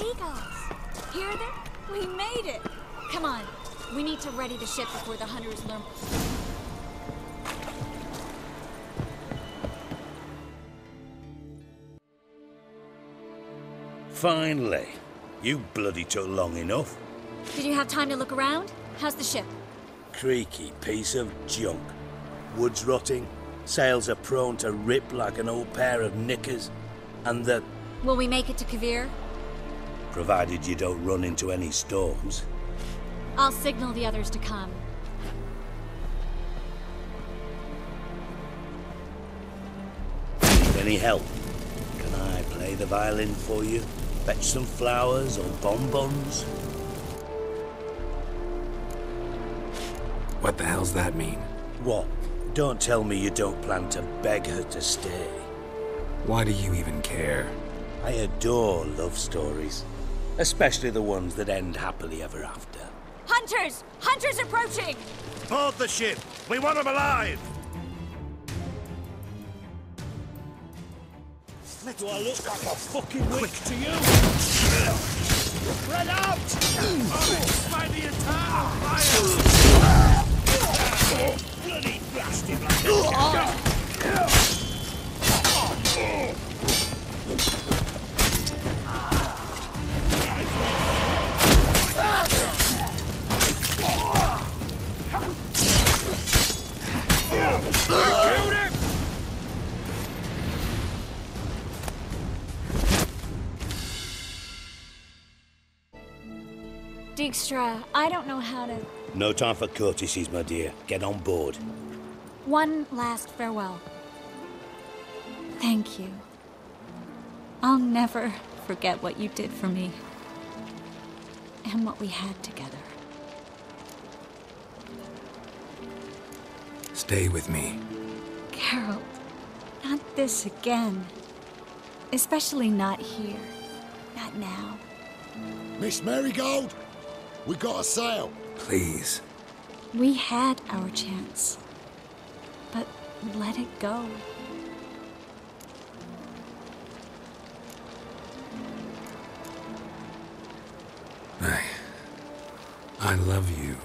seagulls. Hear them? We made it. Come on. We need to ready the ship before the hunters learn. Finally. You bloody took long enough. Did you have time to look around? How's the ship? Creaky piece of junk. Wood's rotting, sails are prone to rip like an old pair of knickers, and the... Will we make it to Kavir? Provided you don't run into any storms. I'll signal the others to come. Need any help? Can I play the violin for you? Fetch some flowers or bonbons? What the hell's that mean? What? Don't tell me you don't plan to beg her to stay. Why do you even care? I adore love stories. Especially the ones that end happily ever after. Hunters! Hunters approaching! Board the ship! We want them alive! Do I look like a fucking witch to you? Spread out! By the entire fire! Bloody blasted like Dijkstra, I don't know how to... No time for courtesies, my dear. Get on board. One last farewell. Thank you. I'll never forget what you did for me. And what we had together. Stay with me. Carol, not this again. Especially not here. Not now. Miss Marigold, we got a sail. Please. We had our chance. But let it go. I love you.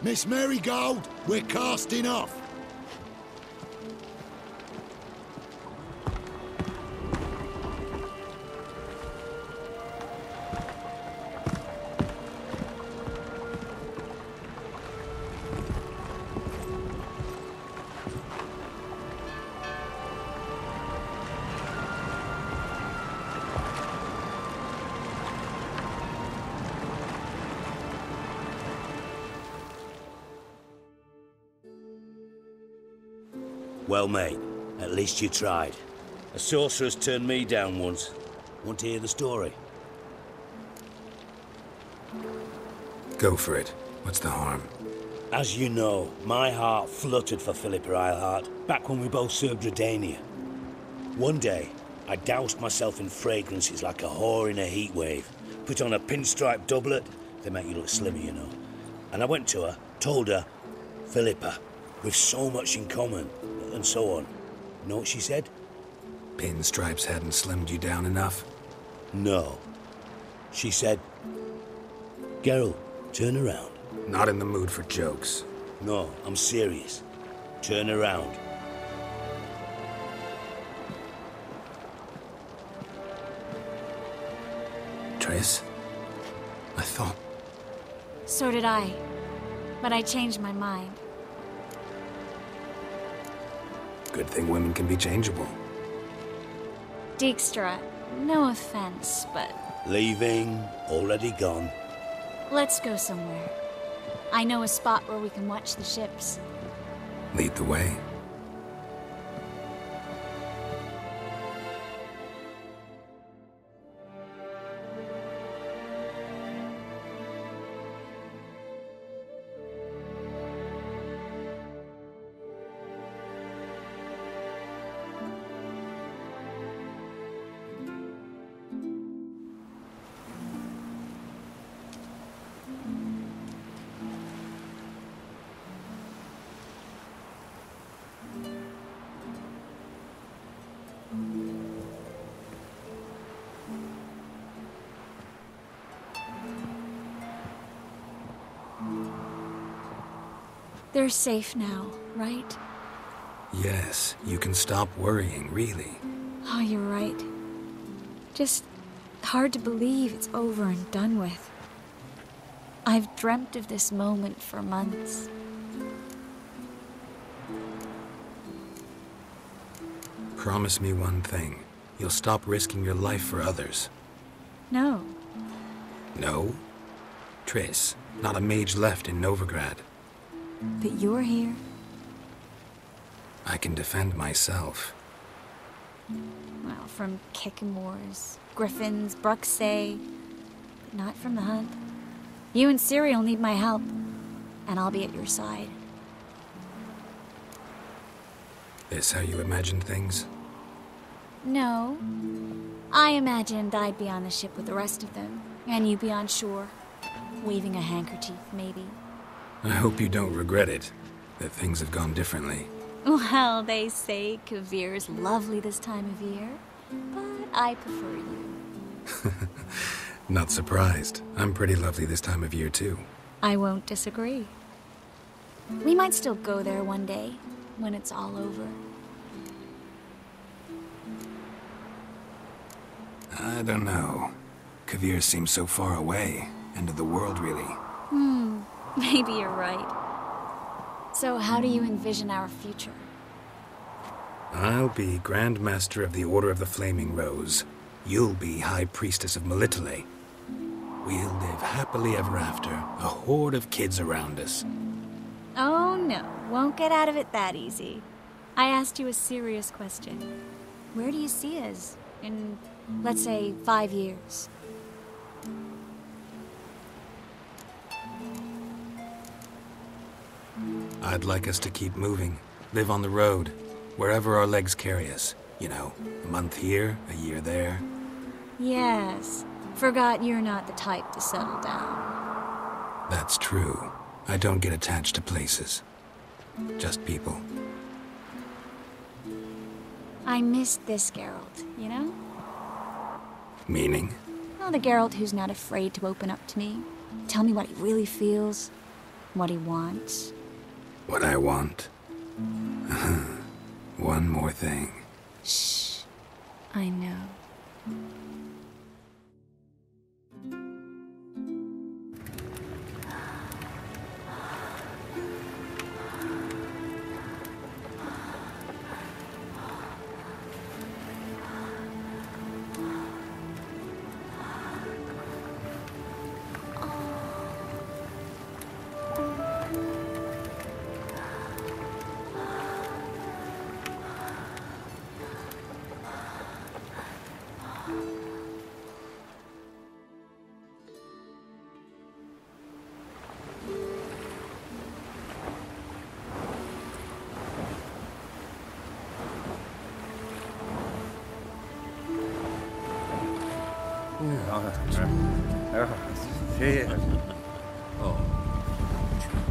Miss Marigold, we're casting off. Well, mate, at least you tried. A sorceress turned me down once. Want to hear the story? Go for it. What's the harm? As you know, my heart fluttered for Philippa Eilhart back when we both served Redania. One day, I doused myself in fragrances like a whore in a heat wave, put on a pinstripe doublet, they make you look slimmer, you know. And I went to her, told her, Philippa, we've so much in common, and so on. You know what she said? Pinstripes hadn't slimmed you down enough? No. She said, Geralt, turn around. Not in the mood for jokes. No, I'm serious. Turn around. Triss? I thought... So did I. But I changed my mind. Good thing women can be changeable. Dijkstra, no offense, but... Leaving, already gone. Let's go somewhere. I know a spot where we can watch the ships. Lead the way. They're safe now, right? Yes, you can stop worrying, really. Oh, you're right. Just hard to believe it's over and done with. I've dreamt of this moment for months. Promise me one thing. You'll stop risking your life for others. No. No? Triss, not a mage left in Novigrad. But you're here. I can defend myself. Well, from Kickamores, Griffins, Bruxay, but not from the Hunt. You and Ciri'll need my help, and I'll be at your side. This how you imagined things? No. I imagined I'd be on the ship with the rest of them, and you'd be on shore, waving a handkerchief, maybe. I hope you don't regret it, that things have gone differently. Well, they say Kavir's lovely this time of year, but I prefer you. Not surprised. I'm pretty lovely this time of year, too. I won't disagree. We might still go there one day, when it's all over. I don't know. Kavir seems so far away. End of the world, really. Maybe you're right. So how do you envision our future? I'll be Grand Master of the Order of the Flaming Rose. You'll be High Priestess of Melitele. We'll live happily ever after, a horde of kids around us. Oh no, won't get out of it that easy. I asked you a serious question. Where do you see us in, let's say, 5 years? I'd like us to keep moving, live on the road, wherever our legs carry us. You know, a month here, a year there. Yes. Forgot you're not the type to settle down. That's true. I don't get attached to places. Just people. I missed this Geralt, you know? Meaning? Well, the Geralt who's not afraid to open up to me. Tell me what he really feels, what he wants. What I want. One more thing. Shh. I know.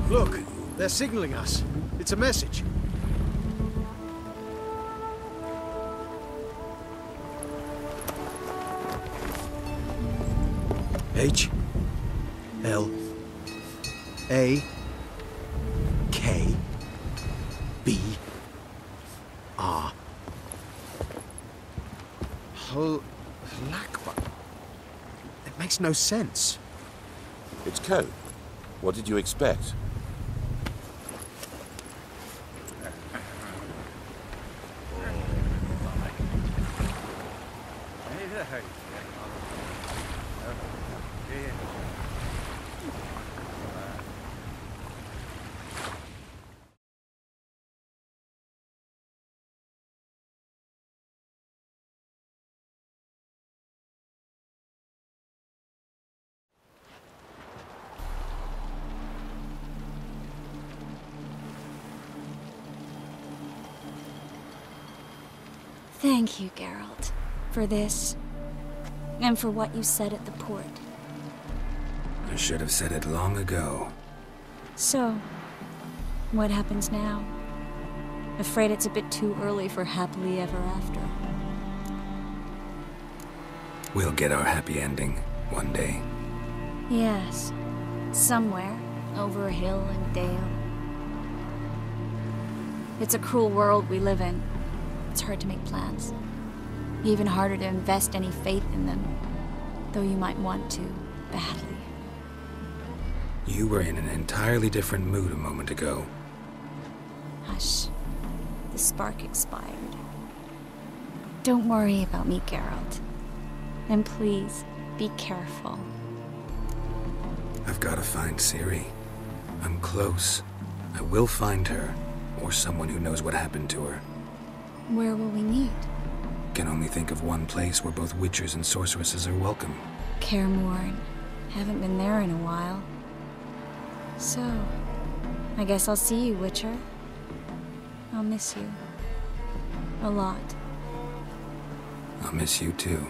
Look, they're signaling us. It's a message. H L A K B R Halakba. It makes no sense. It's code. What did you expect? Thank you, Geralt, for this, and for what you said at the port. I should have said it long ago. So, what happens now? Afraid it's a bit too early for happily ever after. We'll get our happy ending one day. Yes, somewhere, over hill and dale. It's a cruel world we live in. It's hard to make plans. Even harder to invest any faith in them. Though you might want to, badly. You were in an entirely different mood a moment ago. Hush. The spark expired. Don't worry about me, Geralt. And please, be careful. I've got to find Ciri. I'm close. I will find her, or someone who knows what happened to her. Where will we meet? Can only think of one place where both witchers and sorceresses are welcome. Kaer Morhen. Haven't been there in a while. So, I guess I'll see you, Witcher. I'll miss you. A lot. I'll miss you too.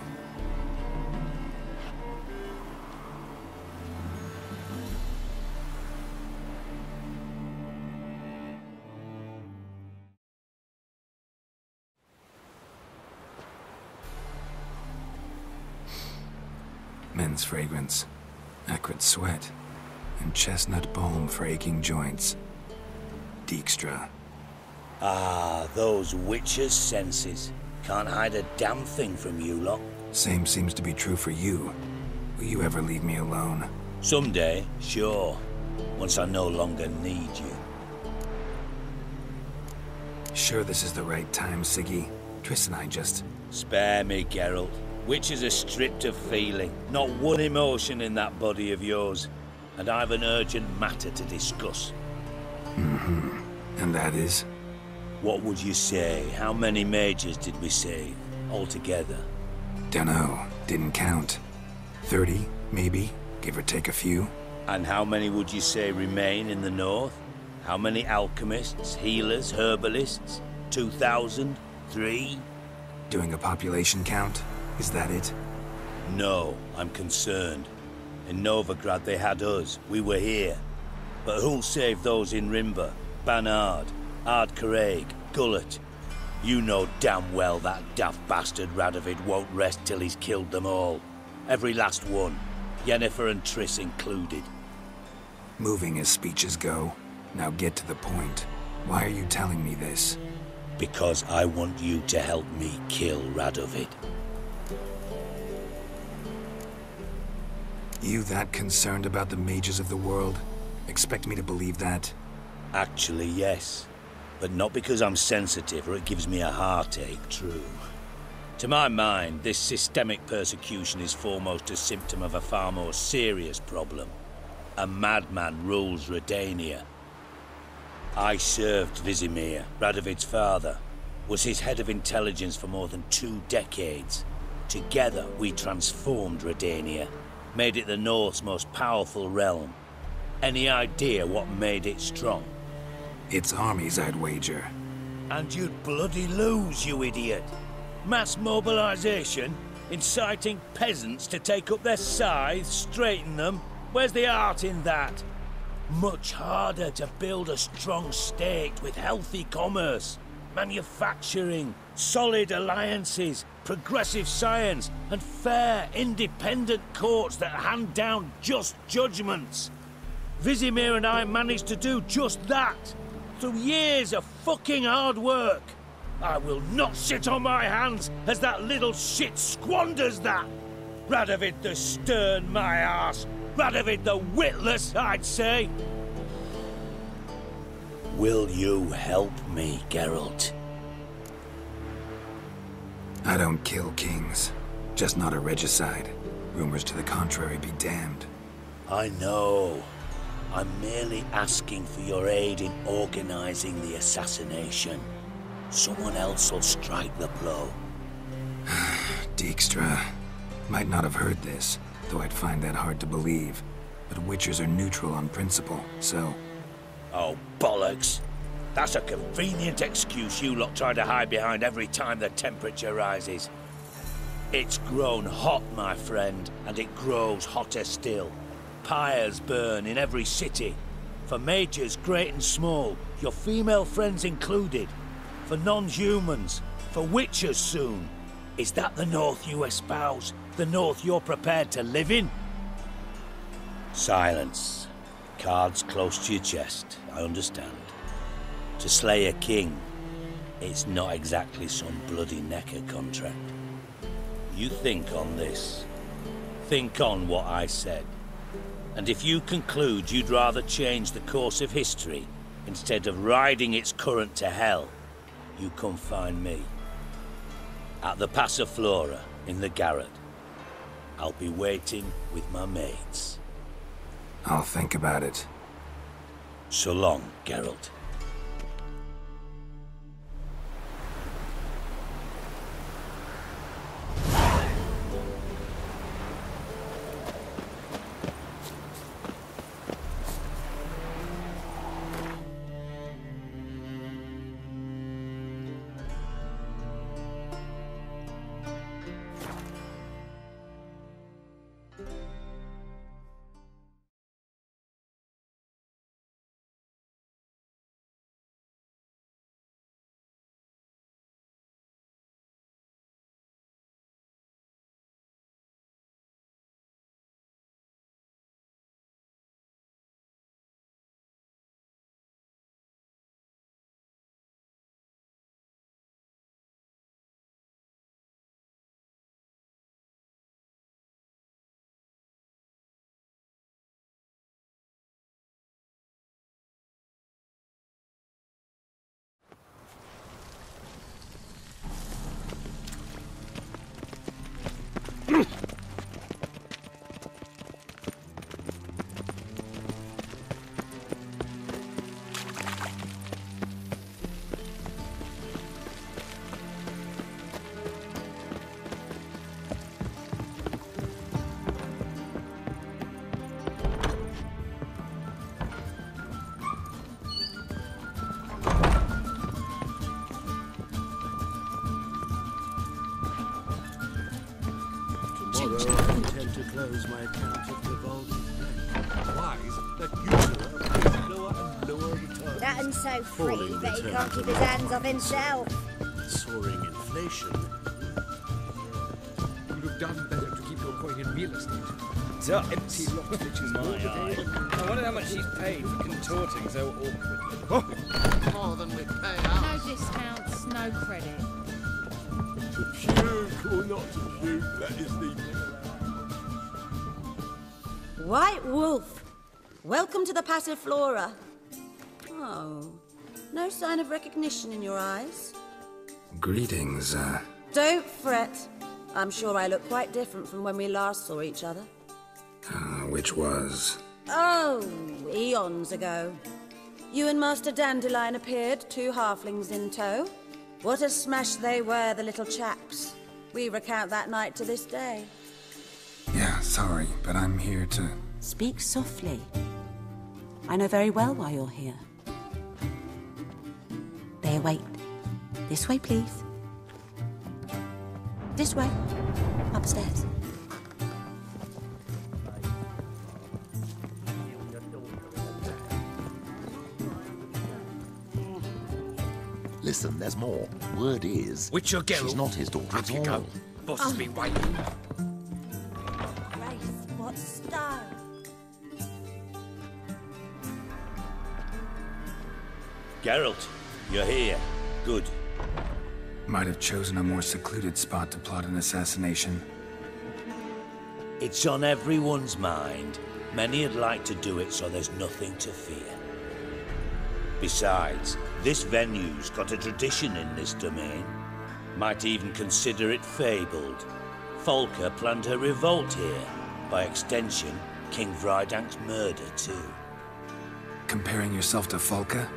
Men's fragrance, acrid sweat, and chestnut balm for aching joints. Dijkstra. Ah, those witches' senses. Can't hide a damn thing from you lot. Same seems to be true for you. Will you ever leave me alone? Someday, sure. Once I no longer need you. Sure this is the right time, Siggy? Triss and I just... Spare me, Geralt. Witches are stripped of feeling. Not one emotion in that body of yours. And I've an urgent matter to discuss. Mm-hmm. And that is? What would you say? How many mages did we save, altogether? Dunno. Didn't count. 30, maybe? Give or take a few? And how many would you say remain in the north? How many alchemists, healers, herbalists? 2,000? 3? Doing a population count? Is that it? No, I'm concerned. In Novigrad they had us. We were here. But who'll save those in Rimba? Banard, Ardcaraig, Gullet? You know damn well that daft bastard Radovid won't rest till he's killed them all. Every last one. Yennefer and Triss included. Moving as speeches go. Now get to the point. Why are you telling me this? Because I want you to help me kill Radovid. You that concerned about the mages of the world? Expect me to believe that? Actually, yes. But not because I'm sensitive or it gives me a heartache, true. To my mind, this systemic persecution is foremost a symptom of a far more serious problem. A madman rules Redania. I served Vizimir, Radovid's father, was his head of intelligence for more than 2 decades. Together, we transformed Redania, made it the North's most powerful realm. Any idea what made it strong? Its armies, I'd wager. And you'd bloody lose, you idiot. Mass mobilization, inciting peasants to take up their scythes, straighten them. Where's the art in that? Much harder to build a strong state with healthy commerce, manufacturing, solid alliances, progressive science, and fair, independent courts that hand down just judgments. Vizimir and I managed to do just that, through years of fucking hard work. I will not sit on my hands as that little shit squanders that. Radovid the stern, my arse. Radovid the witless, I'd say. Will you help me, Geralt? I don't kill kings. Just not a regicide. Rumors to the contrary be damned. I know. I'm merely asking for your aid in organizing the assassination. Someone else will strike the blow. Dijkstra. Might not have heard this, though I'd find that hard to believe. But witchers are neutral on principle, so... Oh, bollocks. That's a convenient excuse you lot try to hide behind every time the temperature rises. It's grown hot, my friend, and it grows hotter still. Pyres burn in every city. For mages great and small, your female friends included. For non-humans, for witchers soon. Is that the North you espouse? The North you're prepared to live in? Silence. Cards close to your chest, I understand. To slay a king, it's not exactly some bloody necker contract. You think on this. Think on what I said. And if you conclude you'd rather change the course of history instead of riding its current to hell, you come find me. At the Passiflora, in the garret. I'll be waiting with my mates. I'll think about it. So long, Geralt. Tomorrow I intend to close my account at revolving. Wise that usurer pays lower and lower returns. That so free Falling that he returns. can't keep his hands off himself. Soaring inflation. You would have done better to keep your coin in real estate. So empty lots which is my eye. I wonder how much she's paid for contorting so awkwardly. More than we pay No out. discounts, no credit. To puke or not to puke, that is the... White Wolf, welcome to the Passiflora. Oh, no sign of recognition in your eyes. Greetings, Don't fret. I'm sure I look quite different from when we last saw each other. which was... Oh, eons ago. You and Master Dandelion appeared, two halflings in tow. What a smash they were, the little chaps. We recount that night to this day. Yeah, sorry, but I'm here to... Speak softly. I know very well why you're here. They await. This way, please. This way. Upstairs. Listen, there's more. Word is... Which are she's not his daughter at all. Bosses be waiting. Grace, what style? Geralt, you're here. Good. Might have chosen a more secluded spot to plot an assassination. It's on everyone's mind. Many would like to do it so there's nothing to fear. Besides, this venue's got a tradition in this domain. Might even consider it fabled. Folka planned her revolt here. By extension, King Vrydank's murder too. Comparing yourself to Folka?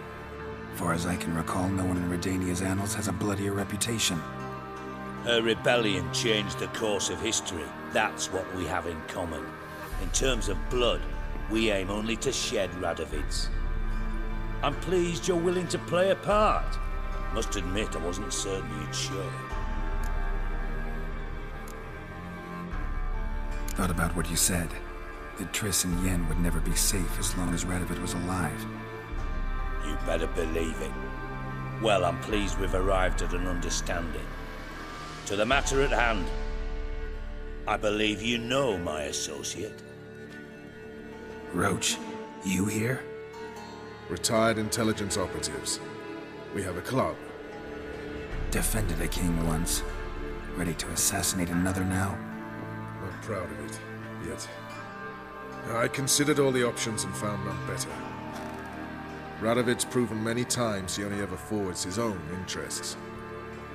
Far as I can recall, no one in Redania's annals has a bloodier reputation. Her rebellion changed the course of history. That's what we have in common. In terms of blood, we aim only to shed Radovid's. I'm pleased you're willing to play a part. Must admit, I wasn't certain you'd show. Thought about what you said. That Triss and Yen would never be safe as long as Radovid was alive. You better believe it. Well, I'm pleased we've arrived at an understanding. To the matter at hand, I believe you know my associate. Roach, you here? Retired intelligence operatives. We have a club. Defended a king once. Ready to assassinate another now? Not proud of it, yet. I considered all the options and found none better. Radovid's proven many times he only ever forwards his own interests.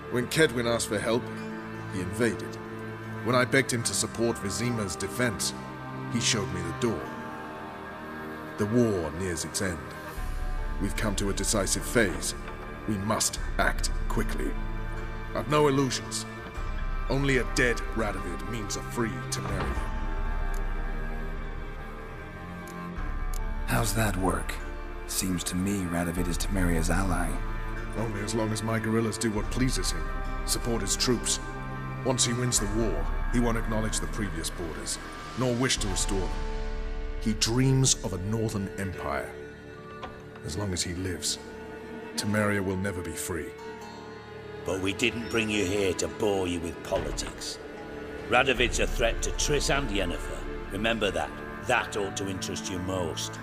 When Kedwin asked for help, he invaded. When I begged him to support Vizima's defense, he showed me the door. The war nears its end. We've come to a decisive phase. We must act quickly. I've no illusions. Only a dead Radovid means a free Temeria. How's that work? Seems to me Radovid is Temeria's ally. Only as long as my guerrillas do what pleases him. Support his troops. Once he wins the war, he won't acknowledge the previous borders, nor wish to restore them. He dreams of a northern empire. As long as he lives, Temeria will never be free. But we didn't bring you here to bore you with politics. Radovid's a threat to Triss and Yennefer. Remember that. That ought to interest you most.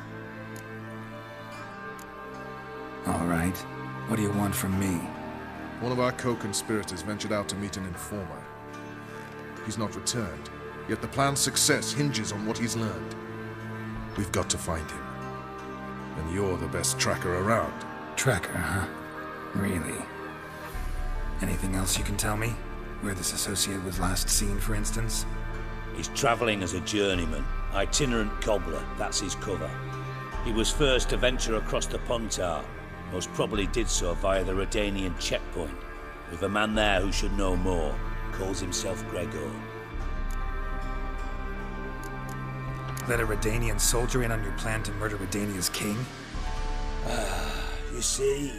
All right. What do you want from me? One of our co-conspirators ventured out to meet an informer. He's not returned, yet the plan's success hinges on what he's learned. We've got to find him. And you're the best tracker around. Tracker, huh? Really? Anything else you can tell me? Where this associate was last seen, for instance? He's traveling as a journeyman. Itinerant cobbler, that's his cover. He was first to venture across the Pontar. Most probably did so via the Redanian checkpoint. With a man there who should know more. Calls himself Gregor. Let a Redanian soldier in on your plan to murder Redania's king? You see,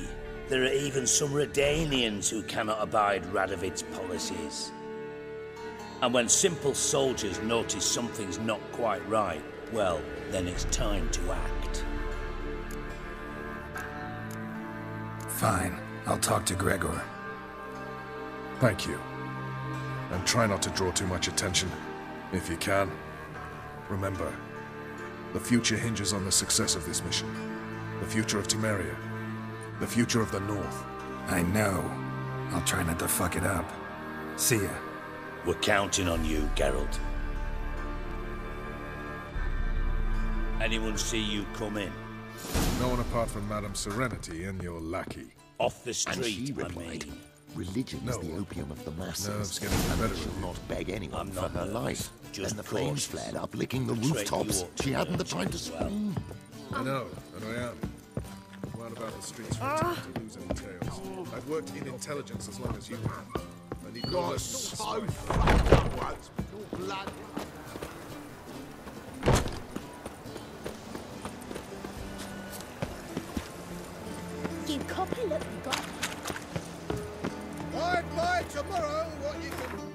there are even some Redanians who cannot abide Radovid's policies. And when simple soldiers notice something's not quite right, well, then it's time to act. Fine. I'll talk to Gregor. Thank you. And try not to draw too much attention, if you can. Remember, the future hinges on the success of this mission. The future of Temeria. The future of the North. I know. I'll try not to fuck it up. See ya. We're counting on you, Geralt. Anyone see you come in? No one apart from Madame Serenity and your lackey. Off the street, And she replied, religion is the opium of the masses, Nerves getting the and better she'll of you. not beg anyone I'm for not her nervous, life. just Then the flames cautious. flared up, licking the Trait you rooftops. ought to She hadn't the nurture time to as well. scream. I know, and I am. I've run about the streets for time to lose any tales. I've worked in intelligence as long as you have. I need no less So fucked up once, but your blood. You copy, look, you got. I'd buy tomorrow what you can